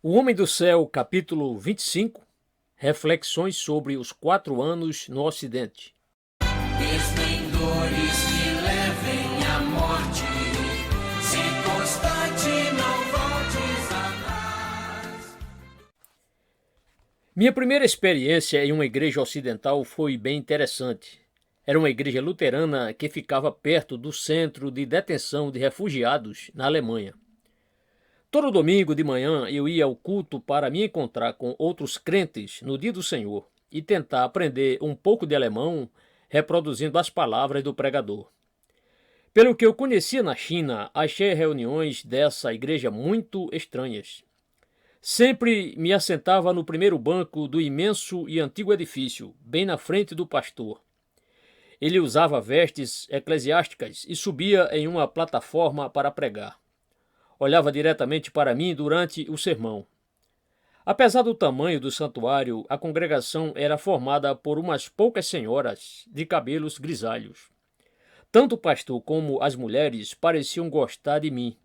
O Homem do Céu, capítulo 25, reflexões sobre os 4 anos no Ocidente. Esplendores que levem à morte, se constante não voltes atrás. Minha primeira experiência em uma igreja ocidental foi bem interessante. Era uma igreja luterana que ficava perto do centro de detenção de refugiados na Alemanha. Todo domingo de manhã eu ia ao culto para me encontrar com outros crentes no dia do Senhor e tentar aprender um pouco de alemão reproduzindo as palavras do pregador. Pelo que eu conhecia na China, achei reuniões dessa igreja muito estranhas. Sempre me assentava no primeiro banco do imenso e antigo edifício, bem na frente do pastor. Ele usava vestes eclesiásticas e subia em uma plataforma para pregar. Olhava diretamente para mim durante o sermão. Apesar do tamanho do santuário, a congregação era formada por umas poucas senhoras de cabelos grisalhos. Tanto o pastor como as mulheres pareciam gostar de mim.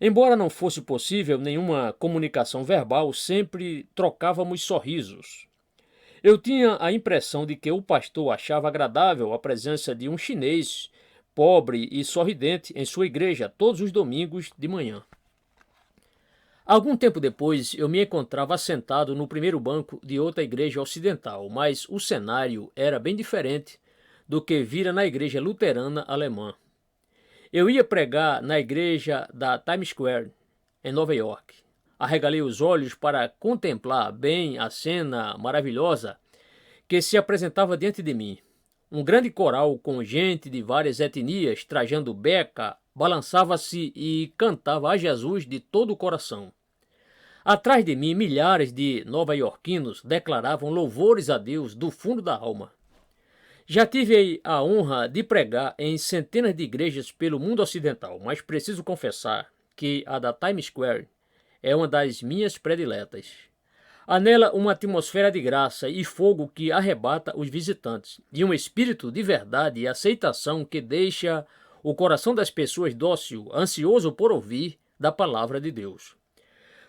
Embora não fosse possível nenhuma comunicação verbal, sempre trocávamos sorrisos. Eu tinha a impressão de que o pastor achava agradável a presença de um chinês pobre e sorridente em sua igreja todos os domingos de manhã. Algum tempo depois, eu me encontrava sentado no primeiro banco de outra igreja ocidental, mas o cenário era bem diferente do que vira na igreja luterana alemã. Eu ia pregar na igreja da Times Square, em Nova York. Arregalei os olhos para contemplar bem a cena maravilhosa que se apresentava diante de mim. Um grande coral com gente de várias etnias trajando beca balançava-se e cantava a Jesus de todo o coração. Atrás de mim, milhares de nova-iorquinos declaravam louvores a Deus do fundo da alma. Já tive a honra de pregar em centenas de igrejas pelo mundo ocidental, mas preciso confessar que a da Times Square é uma das minhas prediletas. Há nela uma atmosfera de graça e fogo que arrebata os visitantes, e um espírito de verdade e aceitação que deixa o coração das pessoas dócil, ansioso por ouvir da palavra de Deus.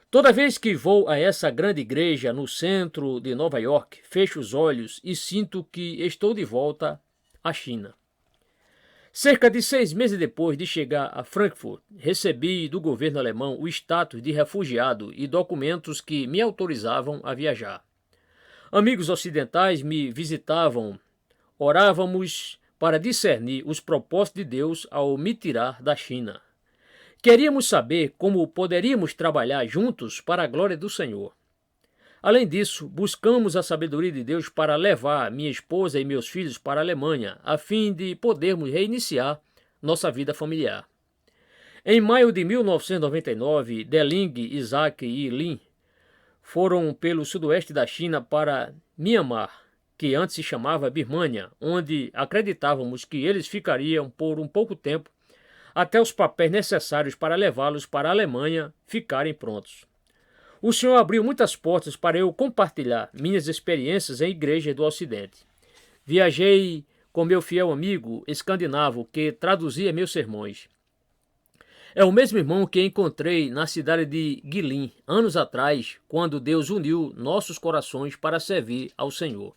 Toda vez que vou a essa grande igreja no centro de Nova York, fecho os olhos e sinto que estou de volta à China. Cerca de 6 meses depois de chegar a Frankfurt, recebi do governo alemão o status de refugiado e documentos que me autorizavam a viajar. Amigos ocidentais me visitavam, orávamos para discernir os propósitos de Deus ao me tirar da China. Queríamos saber como poderíamos trabalhar juntos para a glória do Senhor. Além disso, buscamos a sabedoria de Deus para levar minha esposa e meus filhos para a Alemanha, a fim de podermos reiniciar nossa vida familiar. Em maio de 1999, Deling, Isaac e Lin foram pelo sudoeste da China para Myanmar, que antes se chamava Birmânia, onde acreditávamos que eles ficariam por um pouco tempo até os papéis necessários para levá-los para a Alemanha ficarem prontos. O Senhor abriu muitas portas para eu compartilhar minhas experiências em igrejas do Ocidente. Viajei com meu fiel amigo escandinavo que traduzia meus sermões. É o mesmo irmão que encontrei na cidade de Guilin, anos atrás, quando Deus uniu nossos corações para servir ao Senhor.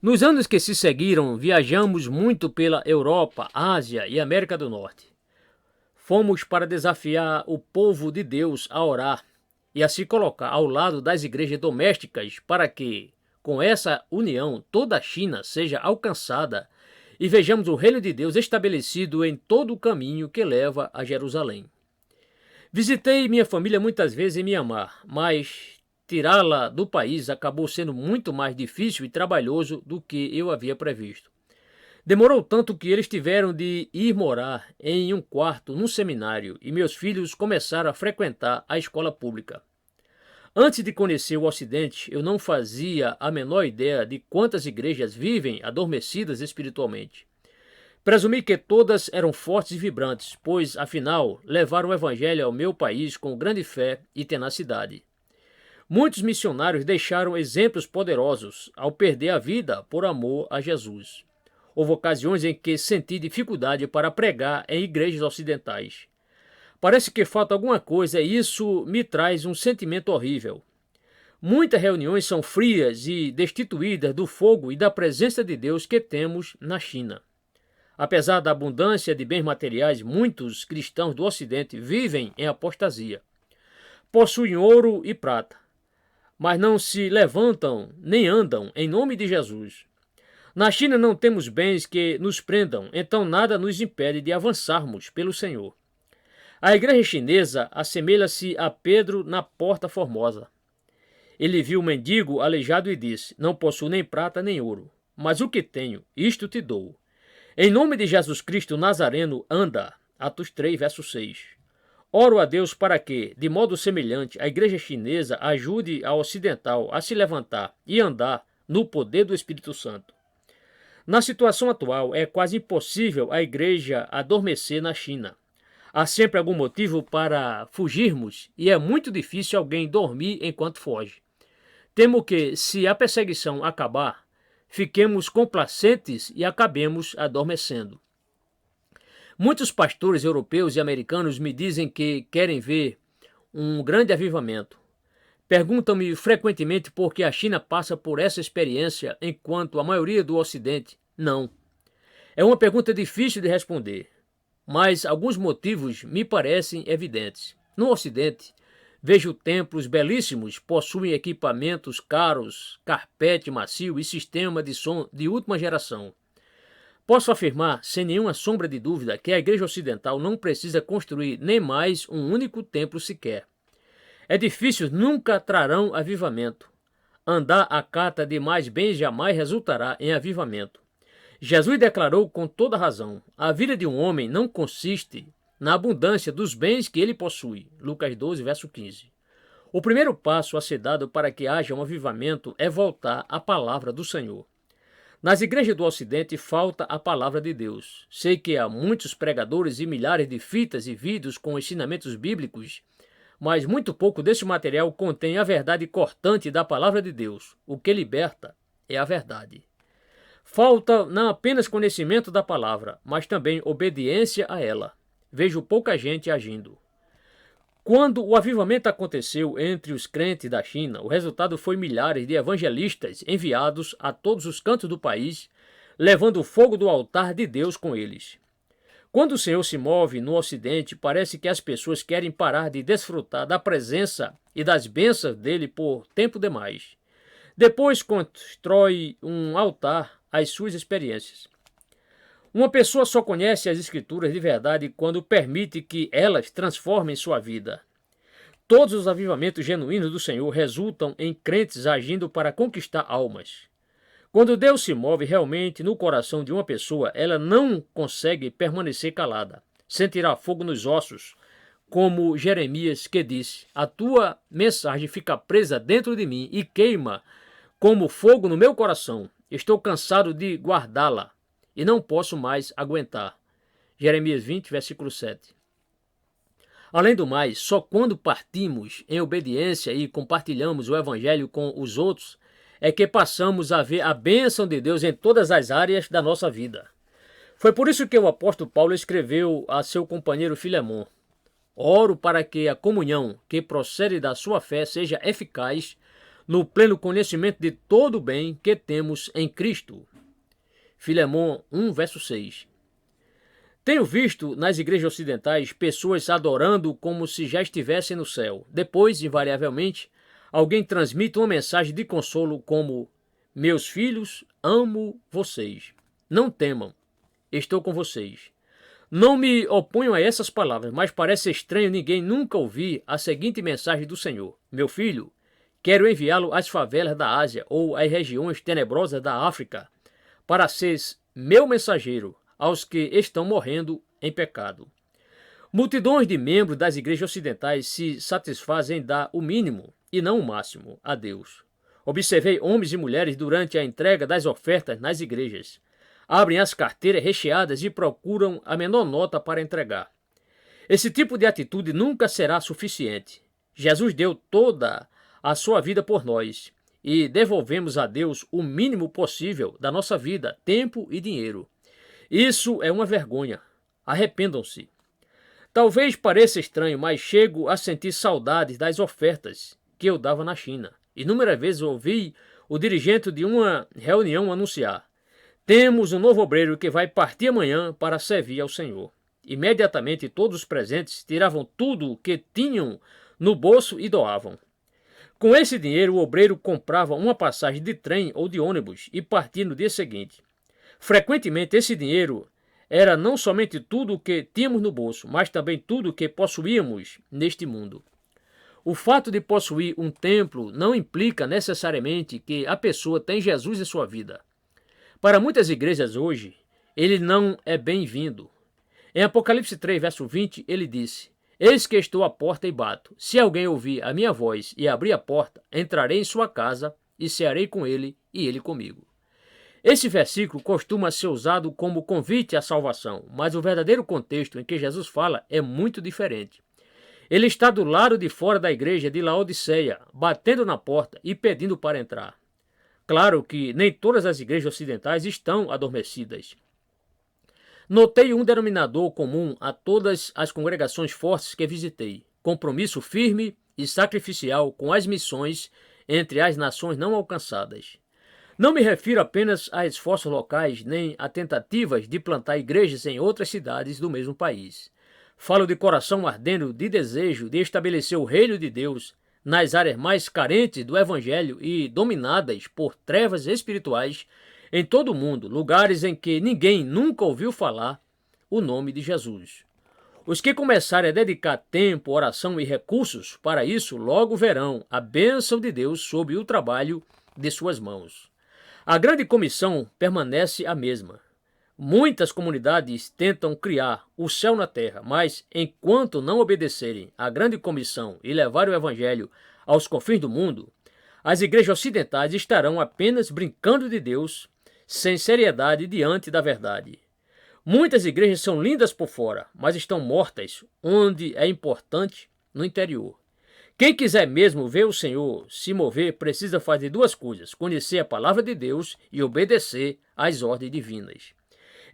Nos anos que se seguiram, viajamos muito pela Europa, Ásia e América do Norte. Fomos para desafiar o povo de Deus a orar e a se colocar ao lado das igrejas domésticas para que, com essa união, toda a China seja alcançada e vejamos o reino de Deus estabelecido em todo o caminho que leva a Jerusalém. Visitei minha família muitas vezes em Myanmar, mas tirá-la do país acabou sendo muito mais difícil e trabalhoso do que eu havia previsto. Demorou tanto que eles tiveram de ir morar em um quarto num seminário e meus filhos começaram a frequentar a escola pública. Antes de conhecer o Ocidente, eu não fazia a menor ideia de quantas igrejas vivem adormecidas espiritualmente. Presumi que todas eram fortes e vibrantes, pois, afinal, levaram o evangelho ao meu país com grande fé e tenacidade. Muitos missionários deixaram exemplos poderosos ao perder a vida por amor a Jesus. Houve ocasiões em que senti dificuldade para pregar em igrejas ocidentais. Parece que falta alguma coisa e isso me traz um sentimento horrível. Muitas reuniões são frias e destituídas do fogo e da presença de Deus que temos na China. Apesar da abundância de bens materiais, muitos cristãos do Ocidente vivem em apostasia. Possuem ouro e prata, mas não se levantam nem andam em nome de Jesus. Na China não temos bens que nos prendam, então nada nos impede de avançarmos pelo Senhor. A igreja chinesa assemelha-se a Pedro na Porta Formosa. Ele viu o mendigo aleijado e disse: Não possuo nem prata nem ouro, mas o que tenho, isto te dou. Em nome de Jesus Cristo Nazareno, anda. Atos 3, verso 6. Oro a Deus para que, de modo semelhante, a igreja chinesa ajude a ocidental a se levantar e andar no poder do Espírito Santo. Na situação atual, é quase impossível a igreja adormecer na China. Há sempre algum motivo para fugirmos e é muito difícil alguém dormir enquanto foge. Temo que, se a perseguição acabar, fiquemos complacentes e acabemos adormecendo. Muitos pastores europeus e americanos me dizem que querem ver um grande avivamento. Perguntam-me frequentemente por que a China passa por essa experiência enquanto a maioria do Ocidente não. É uma pergunta difícil de responder, mas alguns motivos me parecem evidentes. No Ocidente, vejo templos belíssimos, possuem equipamentos caros, carpete macio e sistema de som de última geração. Posso afirmar, sem nenhuma sombra de dúvida, que a Igreja Ocidental não precisa construir nem mais um único templo sequer. Edifícios nunca trarão avivamento. Andar à cata de mais bens jamais resultará em avivamento. Jesus declarou com toda razão: a vida de um homem não consiste na abundância dos bens que ele possui. Lucas 12, verso 15. O primeiro passo a ser dado para que haja um avivamento é voltar à palavra do Senhor. Nas igrejas do Ocidente falta a palavra de Deus. Sei que há muitos pregadores e milhares de fitas e vídeos com ensinamentos bíblicos, mas muito pouco desse material contém a verdade cortante da palavra de Deus. O que liberta é a verdade. Falta não apenas conhecimento da palavra, mas também obediência a ela. Vejo pouca gente agindo. Quando o avivamento aconteceu entre os crentes da China, o resultado foi milhares de evangelistas enviados a todos os cantos do país, levando o fogo do altar de Deus com eles. Quando o Senhor se move no Ocidente, parece que as pessoas querem parar de desfrutar da presença e das bênçãos dele por tempo demais. Depois constrói um altar às suas experiências. Uma pessoa só conhece as Escrituras de verdade quando permite que elas transformem sua vida. Todos os avivamentos genuínos do Senhor resultam em crentes agindo para conquistar almas. Quando Deus se move realmente no coração de uma pessoa, ela não consegue permanecer calada, sentirá fogo nos ossos, como Jeremias que disse: a tua mensagem fica presa dentro de mim e queima como fogo no meu coração. Estou cansado de guardá-la e não posso mais aguentar. Jeremias 20, versículo 7. Além do mais, só quando partimos em obediência e compartilhamos o Evangelho com os outros é que passamos a ver a bênção de Deus em todas as áreas da nossa vida. Foi por isso que o apóstolo Paulo escreveu a seu companheiro Filemon: oro para que a comunhão que procede da sua fé seja eficaz no pleno conhecimento de todo o bem que temos em Cristo. Filemon 1, verso 6. Tenho visto nas igrejas ocidentais pessoas adorando como se já estivessem no céu. Depois, invariavelmente, alguém transmite uma mensagem de consolo como: meus filhos, amo vocês. Não temam, estou com vocês. Não me oponho a essas palavras, mas parece estranho ninguém nunca ouvir a seguinte mensagem do Senhor: meu filho, quero enviá-lo às favelas da Ásia ou às regiões tenebrosas da África, para ser meu mensageiro aos que estão morrendo em pecado. Multidões de membros das igrejas ocidentais se satisfazem em dar o mínimo e não o máximo a Deus. Observei homens e mulheres durante a entrega das ofertas nas igrejas. Abrem as carteiras recheadas e procuram a menor nota para entregar. Esse tipo de atitude nunca será suficiente. Jesus deu toda a sua vida por nós e devolvemos a Deus o mínimo possível da nossa vida, tempo e dinheiro. Isso é uma vergonha. Arrependam-se. Talvez pareça estranho, mas chego a sentir saudades das ofertas que eu dava na China. Inúmeras vezes ouvi o dirigente de uma reunião anunciar: temos um novo obreiro que vai partir amanhã para servir ao Senhor. Imediatamente todos os presentes tiravam tudo o que tinham no bolso e doavam. Com esse dinheiro, o obreiro comprava uma passagem de trem ou de ônibus e partia no dia seguinte. Frequentemente, esse dinheiro era não somente tudo o que tínhamos no bolso, mas também tudo o que possuíamos neste mundo. O fato de possuir um templo não implica necessariamente que a pessoa tem Jesus em sua vida. Para muitas igrejas hoje, ele não é bem-vindo. Em Apocalipse 3, verso 20, ele disse: eis que estou à porta e bato. Se alguém ouvir a minha voz e abrir a porta, entrarei em sua casa e cearei com ele e ele comigo. Esse versículo costuma ser usado como convite à salvação, mas o verdadeiro contexto em que Jesus fala é muito diferente. Ele está do lado de fora da igreja de Laodiceia, batendo na porta e pedindo para entrar. Claro que nem todas as igrejas ocidentais estão adormecidas. Notei um denominador comum a todas as congregações fortes que visitei: compromisso firme e sacrificial com as missões entre as nações não alcançadas. Não me refiro apenas a esforços locais, nem a tentativas de plantar igrejas em outras cidades do mesmo país. Falo de coração ardendo de desejo de estabelecer o reino de Deus nas áreas mais carentes do Evangelho e dominadas por trevas espirituais em todo o mundo, lugares em que ninguém nunca ouviu falar o nome de Jesus. Os que começarem a dedicar tempo, oração e recursos para isso, logo verão a bênção de Deus sobre o trabalho de suas mãos. A grande comissão permanece a mesma. Muitas comunidades tentam criar o céu na terra, mas enquanto não obedecerem à grande comissão e levarem o evangelho aos confins do mundo, as igrejas ocidentais estarão apenas brincando de Deus, sem seriedade diante da verdade. Muitas igrejas são lindas por fora, mas estão mortas onde é importante, no interior. Quem quiser mesmo ver o Senhor se mover precisa fazer duas coisas: conhecer a palavra de Deus e obedecer às ordens divinas.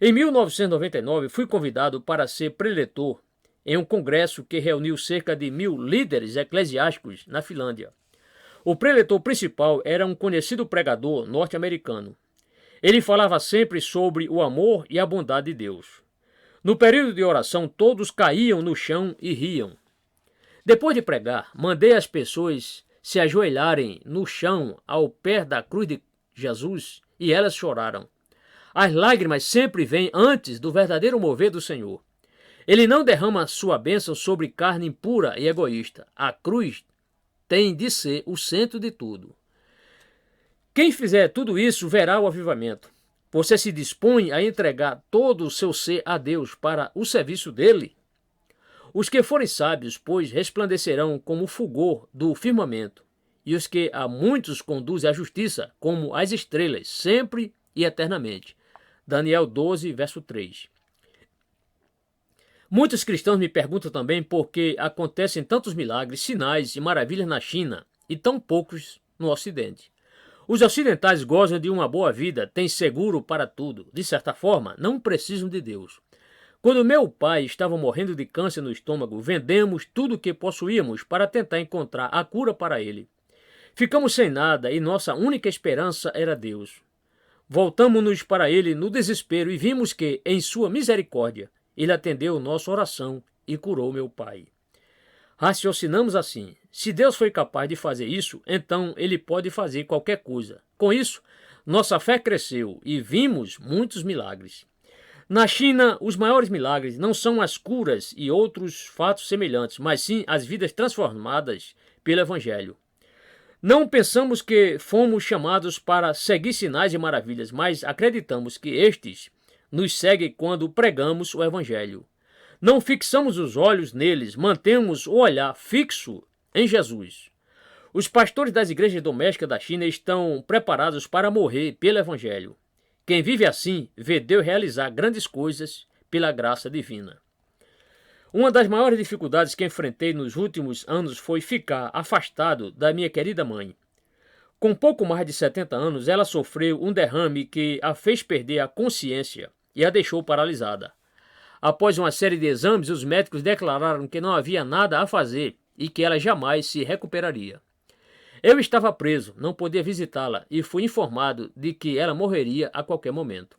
Em 1999, fui convidado para ser preletor em um congresso que reuniu cerca de 1000 líderes eclesiásticos na Finlândia. O preletor principal era um conhecido pregador norte-americano. Ele falava sempre sobre o amor e a bondade de Deus. No período de oração, todos caíam no chão e riam. Depois de pregar, mandei as pessoas se ajoelharem no chão ao pé da cruz de Jesus e elas choraram. As lágrimas sempre vêm antes do verdadeiro mover do Senhor. Ele não derrama sua bênção sobre carne impura e egoísta. A cruz tem de ser o centro de tudo. Quem fizer tudo isso verá o avivamento. Você se dispõe a entregar todo o seu ser a Deus para o serviço dele? Os que forem sábios, pois, resplandecerão como o fulgor do firmamento, e os que a muitos conduzem à justiça, como as estrelas, sempre e eternamente. Daniel 12, verso 3. Muitos cristãos me perguntam também por que acontecem tantos milagres, sinais e maravilhas na China e tão poucos no Ocidente. Os ocidentais gozam de uma boa vida, têm seguro para tudo. De certa forma, não precisam de Deus. Quando meu pai estava morrendo de câncer no estômago, vendemos tudo o que possuíamos para tentar encontrar a cura para ele. Ficamos sem nada e nossa única esperança era Deus. Voltamos-nos para ele no desespero e vimos que, em sua misericórdia, ele atendeu nossa oração e curou meu pai. Raciocinamos assim: se Deus foi capaz de fazer isso, então ele pode fazer qualquer coisa. Com isso, nossa fé cresceu e vimos muitos milagres. Na China, os maiores milagres não são as curas e outros fatos semelhantes, mas sim as vidas transformadas pelo Evangelho. Não pensamos que fomos chamados para seguir sinais e maravilhas, mas acreditamos que estes nos seguem quando pregamos o Evangelho. Não fixamos os olhos neles, mantemos o olhar fixo em Jesus. Os pastores das igrejas domésticas da China estão preparados para morrer pelo Evangelho. Quem vive assim vê Deus realizar grandes coisas pela graça divina. Uma das maiores dificuldades que enfrentei nos últimos anos foi ficar afastado da minha querida mãe. Com pouco mais de 70 anos, ela sofreu um derrame que a fez perder a consciência e a deixou paralisada. Após uma série de exames, os médicos declararam que não havia nada a fazer e que ela jamais se recuperaria. Eu estava preso, não podia visitá-la e fui informado de que ela morreria a qualquer momento.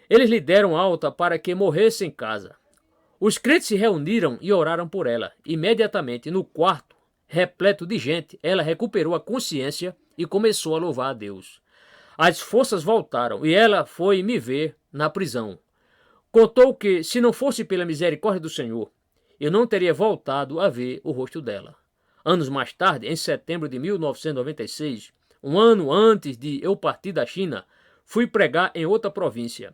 Eles lhe deram alta para que morresse em casa. Os crentes se reuniram e oraram por ela. Imediatamente, no quarto, repleto de gente, ela recuperou a consciência e começou a louvar a Deus. As forças voltaram e ela foi me ver na prisão. Contou que, se não fosse pela misericórdia do Senhor, eu não teria voltado a ver o rosto dela. Anos mais tarde, em setembro de 1996, um ano antes de eu partir da China, fui pregar em outra província.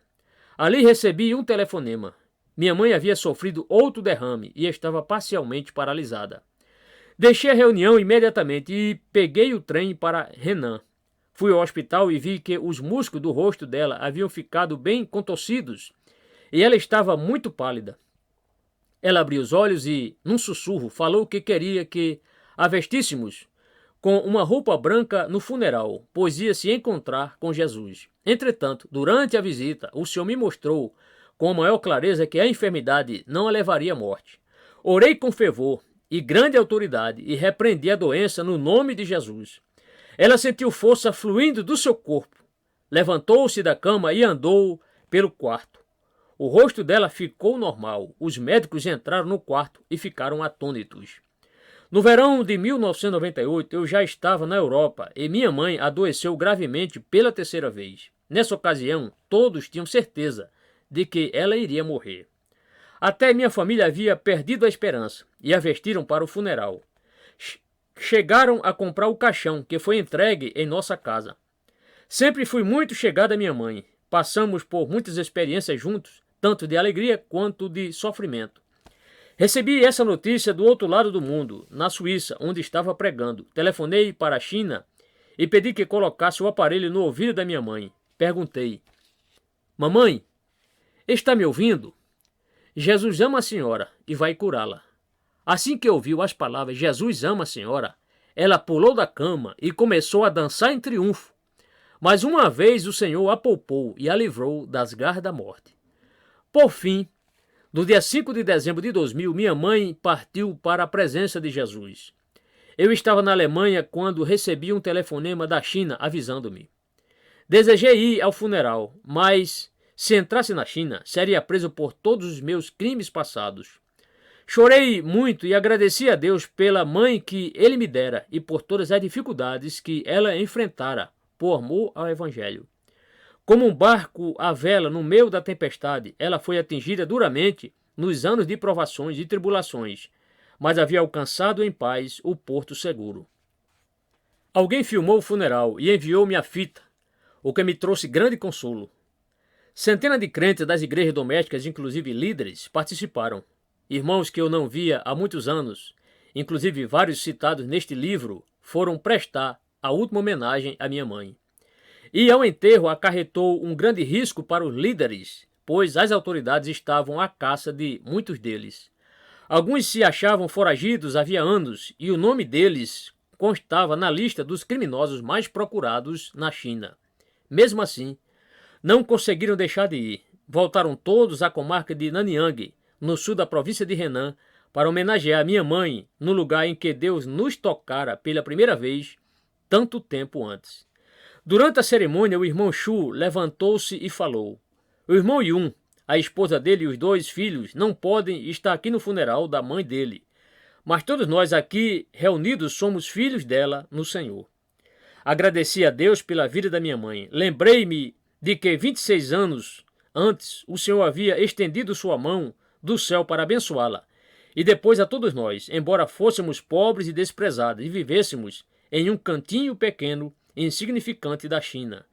Ali recebi um telefonema. Minha mãe havia sofrido outro derrame e estava parcialmente paralisada. Deixei a reunião imediatamente e peguei o trem para Henan. Fui ao hospital e vi que os músculos do rosto dela haviam ficado bem contorcidos e ela estava muito pálida. Ela abriu os olhos e, num sussurro, falou que queria que a vestíssemos com uma roupa branca no funeral, pois ia se encontrar com Jesus. Entretanto, durante a visita, o Senhor me mostrou com a maior clareza que a enfermidade não a levaria à morte. Orei com fervor e grande autoridade e repreendi a doença no nome de Jesus. Ela sentiu força fluindo do seu corpo. Levantou-se da cama e andou pelo quarto. O rosto dela ficou normal. Os médicos entraram no quarto e ficaram atônitos. No verão de 1998, eu já estava na Europa e minha mãe adoeceu gravemente pela terceira vez. Nessa ocasião, todos tinham certeza de que ela iria morrer. Até minha família havia perdido a esperança e a vestiram para o funeral. Chegaram a comprar o caixão que foi entregue em nossa casa. Sempre fui muito chegada à minha mãe. Passamos por muitas experiências juntos, tanto de alegria quanto de sofrimento. Recebi essa notícia do outro lado do mundo, na Suíça, onde estava pregando. Telefonei para a China e pedi que colocasse o aparelho no ouvido da minha mãe. Perguntei: mamãe, está me ouvindo? Jesus ama a senhora e vai curá-la. Assim que ouviu as palavras Jesus ama a senhora, ela pulou da cama e começou a dançar em triunfo. Mas uma vez o Senhor a poupou e a livrou das garras da morte. Por fim, no dia 5 de dezembro de 2000, minha mãe partiu para a presença de Jesus. Eu estava na Alemanha quando recebi um telefonema da China avisando-me. Desejei ir ao funeral, mas se entrasse na China, seria preso por todos os meus crimes passados. Chorei muito e agradeci a Deus pela mãe que Ele me dera e por todas as dificuldades que ela enfrentara por amor ao Evangelho. Como um barco à vela no meio da tempestade, ela foi atingida duramente nos anos de provações e tribulações, mas havia alcançado em paz o porto seguro. Alguém filmou o funeral e enviou-me a fita, o que me trouxe grande consolo. Centenas de crentes das igrejas domésticas, inclusive líderes, participaram. Irmãos que eu não via há muitos anos, inclusive vários citados neste livro, foram prestar a última homenagem à minha mãe. E ao enterro acarretou um grande risco para os líderes, pois as autoridades estavam à caça de muitos deles. Alguns se achavam foragidos havia anos e o nome deles constava na lista dos criminosos mais procurados na China. Mesmo assim, não conseguiram deixar de ir. Voltaram todos à comarca de Nanyang, no sul da província de Henan, para homenagear minha mãe no lugar em que Deus nos tocara pela primeira vez, tanto tempo antes. Durante a cerimônia, o irmão Shu levantou-se e falou: o irmão Yun, a esposa dele e os 2 filhos não podem estar aqui no funeral da mãe dele, mas todos nós aqui reunidos somos filhos dela no Senhor. Agradeci a Deus pela vida da minha mãe. Lembrei-me de que 26 anos antes o Senhor havia estendido sua mão do céu para abençoá-la, e depois a todos nós, embora fôssemos pobres e desprezados e vivêssemos em um cantinho pequeno e insignificante da China.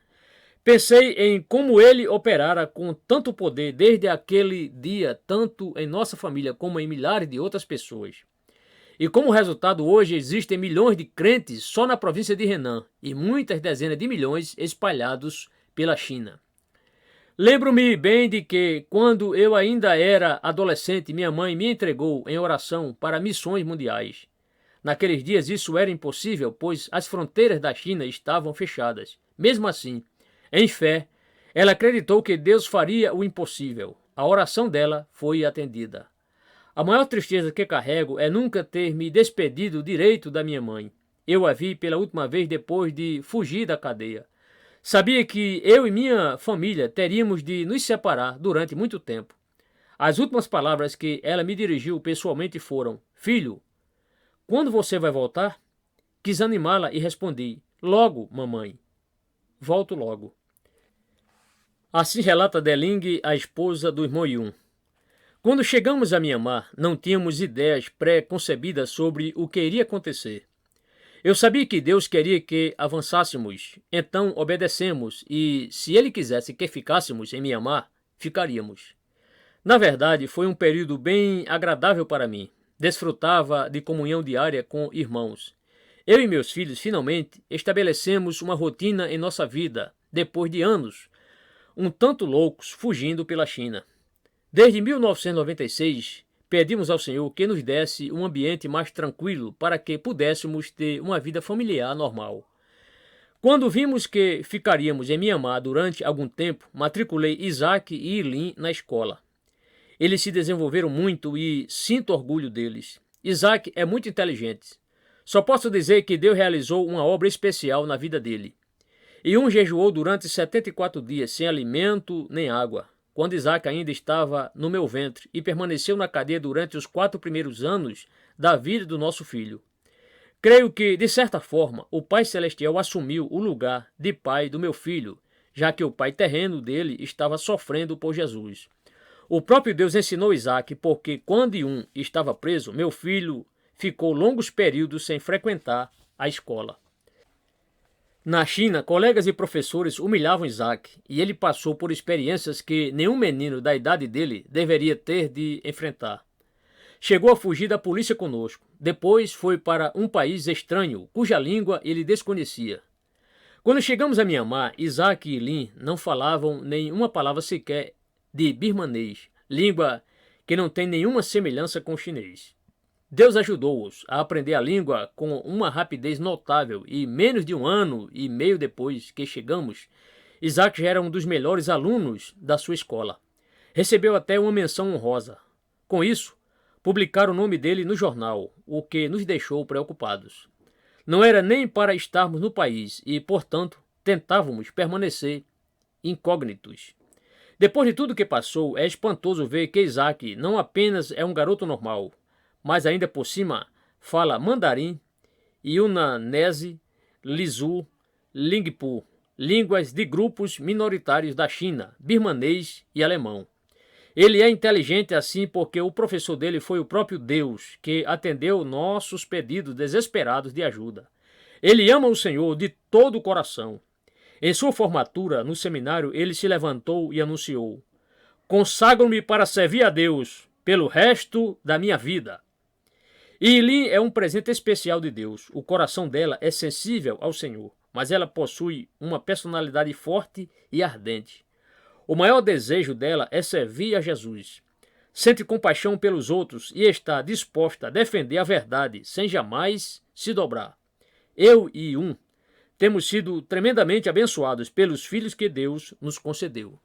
Pensei em como ele operara com tanto poder desde aquele dia, tanto em nossa família como em milhares de outras pessoas. E como resultado, hoje existem milhões de crentes só na província de Henan e muitas dezenas de milhões espalhados pela China. Lembro-me bem de que, quando eu ainda era adolescente, minha mãe me entregou em oração para missões mundiais. Naqueles dias isso era impossível, pois as fronteiras da China estavam fechadas. Mesmo assim, em fé, ela acreditou que Deus faria o impossível. A oração dela foi atendida. A maior tristeza que carrego é nunca ter me despedido direito da minha mãe. Eu a vi pela última vez depois de fugir da cadeia. Sabia que eu e minha família teríamos de nos separar durante muito tempo. As últimas palavras que ela me dirigiu pessoalmente foram: Filho, quando você vai voltar? Quis animá-la e respondi: Logo, mamãe. Volto logo. Assim relata Deling, a esposa do irmão Yun. Quando chegamos a Mianmar, não tínhamos ideias pré-concebidas sobre o que iria acontecer. Eu sabia que Deus queria que avançássemos, então obedecemos e, se Ele quisesse que ficássemos em Mianmar, ficaríamos. Na verdade, foi um período bem agradável para mim. Desfrutava de comunhão diária com irmãos. Eu e meus filhos, finalmente, estabelecemos uma rotina em nossa vida, depois de anos, um tanto loucos, fugindo pela China. Desde 1996, pedimos ao Senhor que nos desse um ambiente mais tranquilo para que pudéssemos ter uma vida familiar normal. Quando vimos que ficaríamos em Mianmar durante algum tempo, matriculei Isaac e Ilin na escola. Eles se desenvolveram muito e sinto orgulho deles. Isaac é muito inteligente. Só posso dizer que Deus realizou uma obra especial na vida dele. Yun jejuou durante 74 dias, sem alimento nem água, quando Isaac ainda estava no meu ventre, e permaneceu na cadeia durante os 4 primeiros anos da vida do nosso filho. Creio que, de certa forma, o Pai Celestial assumiu o lugar de pai do meu filho, já que o pai terreno dele estava sofrendo por Jesus. O próprio Deus ensinou Isaac, porque quando Yun estava preso, meu filho ficou longos períodos sem frequentar a escola. Na China, colegas e professores humilhavam Isaac, e ele passou por experiências que nenhum menino da idade dele deveria ter de enfrentar. Chegou a fugir da polícia conosco. Depois foi para um país estranho, cuja língua ele desconhecia. Quando chegamos a Mianmar, Isaac e Ilin não falavam nem uma palavra sequer de birmanês, língua que não tem nenhuma semelhança com o chinês. Deus ajudou-os a aprender a língua com uma rapidez notável e menos de 1 ano e meio depois que chegamos, Isaac já era um dos melhores alunos da sua escola. Recebeu até uma menção honrosa. Com isso, publicaram o nome dele no jornal, o que nos deixou preocupados. Não era nem para estarmos no país e, portanto, tentávamos permanecer incógnitos. Depois de tudo que passou, é espantoso ver que Isaac não apenas é um garoto normal, mas ainda por cima fala mandarim, yunanese, lisu, lingpu, línguas de grupos minoritários da China, birmanês e alemão. Ele é inteligente assim porque o professor dele foi o próprio Deus, que atendeu nossos pedidos desesperados de ajuda. Ele ama o Senhor de todo o coração. Em sua formatura no seminário, ele se levantou e anunciou: Consagro-me para servir a Deus pelo resto da minha vida. Ilin é um presente especial de Deus. O coração dela é sensível ao Senhor, mas ela possui uma personalidade forte e ardente. O maior desejo dela é servir a Jesus. Sente compaixão pelos outros e está disposta a defender a verdade sem jamais se dobrar. Eu e Yun temos sido tremendamente abençoados pelos filhos que Deus nos concedeu.